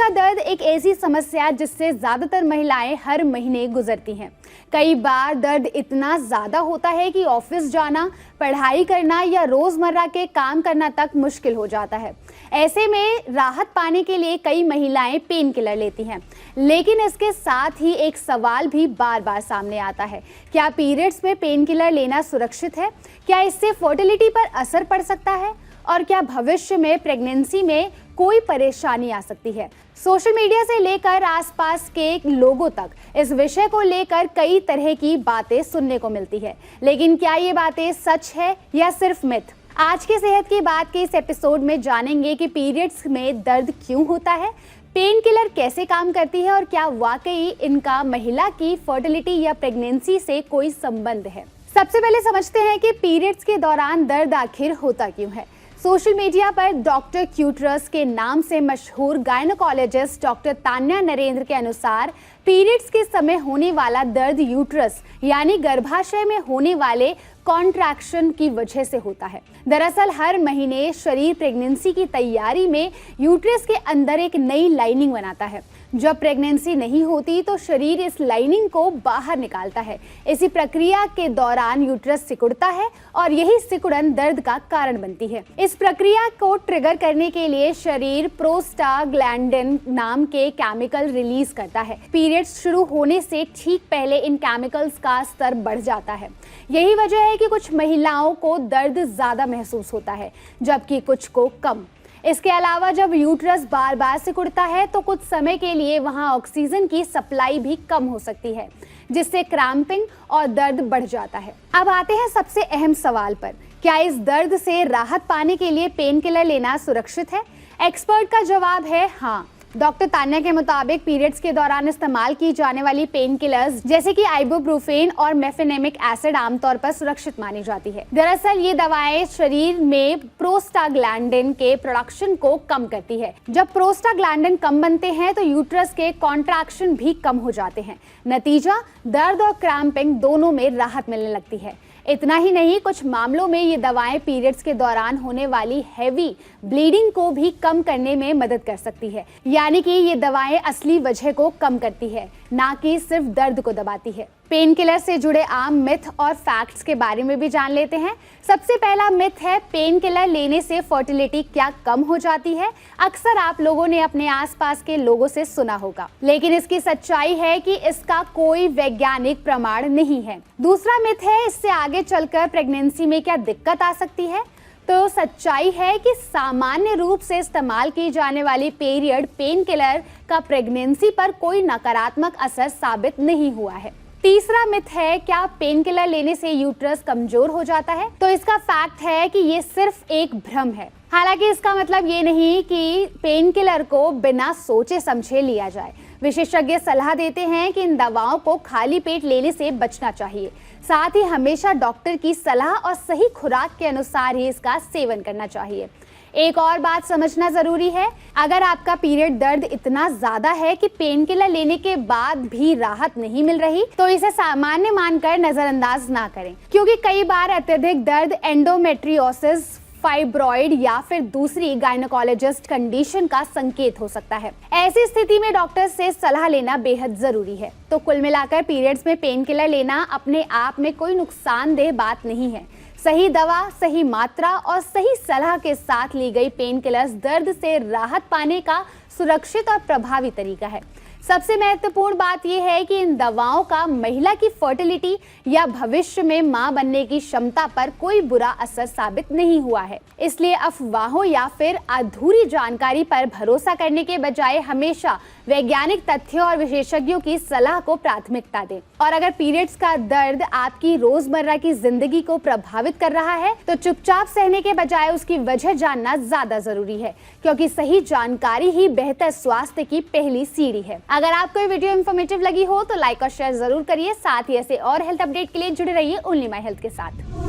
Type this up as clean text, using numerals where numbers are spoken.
का दर्द एक ऐसी समस्या जिससे ज्यादातर महिलाएं हर महीने गुजरती हैं। कई बार दर्द इतना ज्यादा होता है कि ऑफिस जाना, पढ़ाई करना या रोजमर्रा के काम करना तक मुश्किल हो जाता है। ऐसे में राहत पाने के लिए कई महिलाएं पेन किलर लेती हैं, लेकिन इसके साथ ही एक सवाल भी बार बार सामने आता है, क्या पीरियड्स में पेन किलर लेना सुरक्षित है? क्या इससे फर्टिलिटी पर असर पड़ सकता है? और क्या भविष्य में प्रेगनेंसी में कोई परेशानी आ सकती है? सोशल मीडिया से लेकर आसपास के लोगों तक इस विषय को लेकर कई तरह की बातें सुनने को मिलती है, लेकिन क्या ये बातें सच है या सिर्फ मिथ? आज के सेहत की बात के इस एपिसोड में जानेंगे कि पीरियड्स में दर्द क्यों होता है, पेन किलर कैसे काम करती है और क्या वाकई इनका महिला की फर्टिलिटी या प्रेगनेंसी से कोई संबंध है। सबसे पहले समझते हैं कि पीरियड्स के दौरान दर्द आखिर होता क्यों है। सोशल मीडिया पर डॉक्टर क्यूटरस के नाम से मशहूर गायनोकोलॉजिस्ट डॉक्टर तान्या नरेंद्र के अनुसार पीरियड्स के समय होने वाला दर्द यूट्रस यानी गर्भाशय में होने वाले कॉन्ट्रैक्शन की वजह से होता है। दरअसल हर महीने शरीर प्रेगनेंसी की तैयारी में यूट्रस के अंदर एक नई लाइनिंग बनाता है। जब प्रेगनेंसी नहीं होती तो शरीर इस लाइनिंग को बाहर निकालता है। इसी प्रक्रिया के दौरान यूट्रस सिकुड़ता है और यही सिकुड़न दर्द का कारण बनती है। इस प्रक्रिया को ट्रिगर करने के लिए शरीर प्रोस्टाग्लैंडिन नाम के केमिकल रिलीज करता है। पीरियड्स शुरू होने से ठीक पहले इन केमिकल्स का स्तर बढ़ जाता है। यही वजह है कि कुछ महिलाओं को दर्द ज्यादा महसूस होता है, जबकि कुछ को कम। इसके अलावा जब यूट्रस बार बार सिकुड़ता है तो कुछ समय के लिए वहां ऑक्सीजन की सप्लाई भी कम हो सकती है, जिससे क्रैम्पिंग और दर्द बढ़ जाता है। अब आते हैं सबसे अहम सवाल पर, क्या इस दर्द से राहत पाने के लिए पेन किलर लेना सुरक्षित है? एक्सपर्ट का जवाब है हाँ। डॉक्टर तान्या के मुताबिक पीरियड्स के दौरान इस्तेमाल की जाने वाली पेन किलर्स जैसे कि आइबुप्रोफेन और मेफेनेमिक एसिड आमतौर पर सुरक्षित मानी जाती है। दरअसल ये दवाएं शरीर में प्रोस्टाग्लैंडिन के प्रोडक्शन को कम करती है। जब प्रोस्टाग्लैंडिन कम बनते हैं तो यूट्रस के कॉन्ट्रैक्शन भी कम हो जाते हैं। नतीजा, दर्द और क्रैम्पिंग दोनों में राहत मिलने लगती है। इतना ही नहीं, कुछ मामलों में ये दवाएं पीरियड्स के दौरान होने वाली हैवी ब्लीडिंग को भी कम करने में मदद कर सकती है। यानी कि ये दवाएं असली वजह को कम करती है, ना कि सिर्फ दर्द को दबाती है। पेन किलर से जुड़े आम मिथ और फैक्ट्स के बारे में भी जान लेते हैं। सबसे पहला मिथ है, पेन किलर लेने से फर्टिलिटी क्या कम हो जाती है? अक्सर आप लोगों ने अपने आसपास के लोगों से सुना होगा, लेकिन इसकी सच्चाई है कि इसका कोई वैज्ञानिक प्रमाण नहीं है। दूसरा मिथ है, इससे आगे चलकर प्रेगनेंसी में क्या दिक्कत आ सकती है? तो सच्चाई है कि सामान्य रूप से इस्तेमाल की जाने वाली पीरियड पेन किलर का प्रेगनेंसी पर कोई नकारात्मक असर साबित नहीं हुआ है। तीसरा मिथ है, क्या पेन किलर लेने से यूट्रस कमजोर हो जाता है? तो इसका फैक्ट है कि ये सिर्फ एक भ्रम है। हालांकि इसका मतलब ये नहीं कि पेन किलर को बिना सोचे समझे लिया जाए। विशेषज्ञ सलाह देते हैं कि इन दवाओं को खाली पेट लेने से बचना चाहिए। साथ ही हमेशा डॉक्टर की सलाह और सही खुराक के अनुसार ही इसका सेवन करना चाहिए। एक और बात समझना जरूरी है, अगर आपका पीरियड दर्द इतना ज्यादा है कि पेन किलर लेने के बाद भी राहत नहीं मिल रही, तो इसे सामान्य मानकर नजरअंदाज ना करें, क्योंकि कई बार अत्यधिक दर्द एंडोमेट्रियोसिस, फाइब्रॉइड या फिर दूसरी गायनोकोलॉजिस्ट कंडीशन का संकेत हो सकता है। ऐसी स्थिति में डॉक्टर से सलाह लेना बेहद जरूरी है। तो कुल मिलाकर पीरियड्स में पेन किलर लेना अपने आप में कोई नुकसानदेह बात नहीं है। सही दवा, सही मात्रा और सही सलाह के साथ ली गई पेन किलर्स दर्द से राहत पाने का सुरक्षित और प्रभावी तरीका है। सबसे महत्वपूर्ण बात यह है कि इन दवाओं का महिला की फर्टिलिटी या भविष्य में मां बनने की क्षमता पर कोई बुरा असर साबित नहीं हुआ है। इसलिए अफवाहों या फिर अधूरी जानकारी पर भरोसा करने के बजाय हमेशा वैज्ञानिक तथ्यों और विशेषज्ञों की सलाह को प्राथमिकता दें। और अगर पीरियड्स का दर्द आपकी रोजमर्रा की जिंदगी को प्रभावित कर रहा है तो चुपचाप सहने के बजाय उसकी वजह जानना ज्यादा जरूरी है, क्योंकि सही जानकारी ही बेहतर स्वास्थ्य की पहली सीढ़ी है। अगर आपको ये वीडियो इन्फॉर्मेटिव लगी हो तो लाइक और शेयर जरूर करिए। साथ ही ऐसे और हेल्थ अपडेट के लिए जुड़े रहिए ओनली माय हेल्थ के साथ।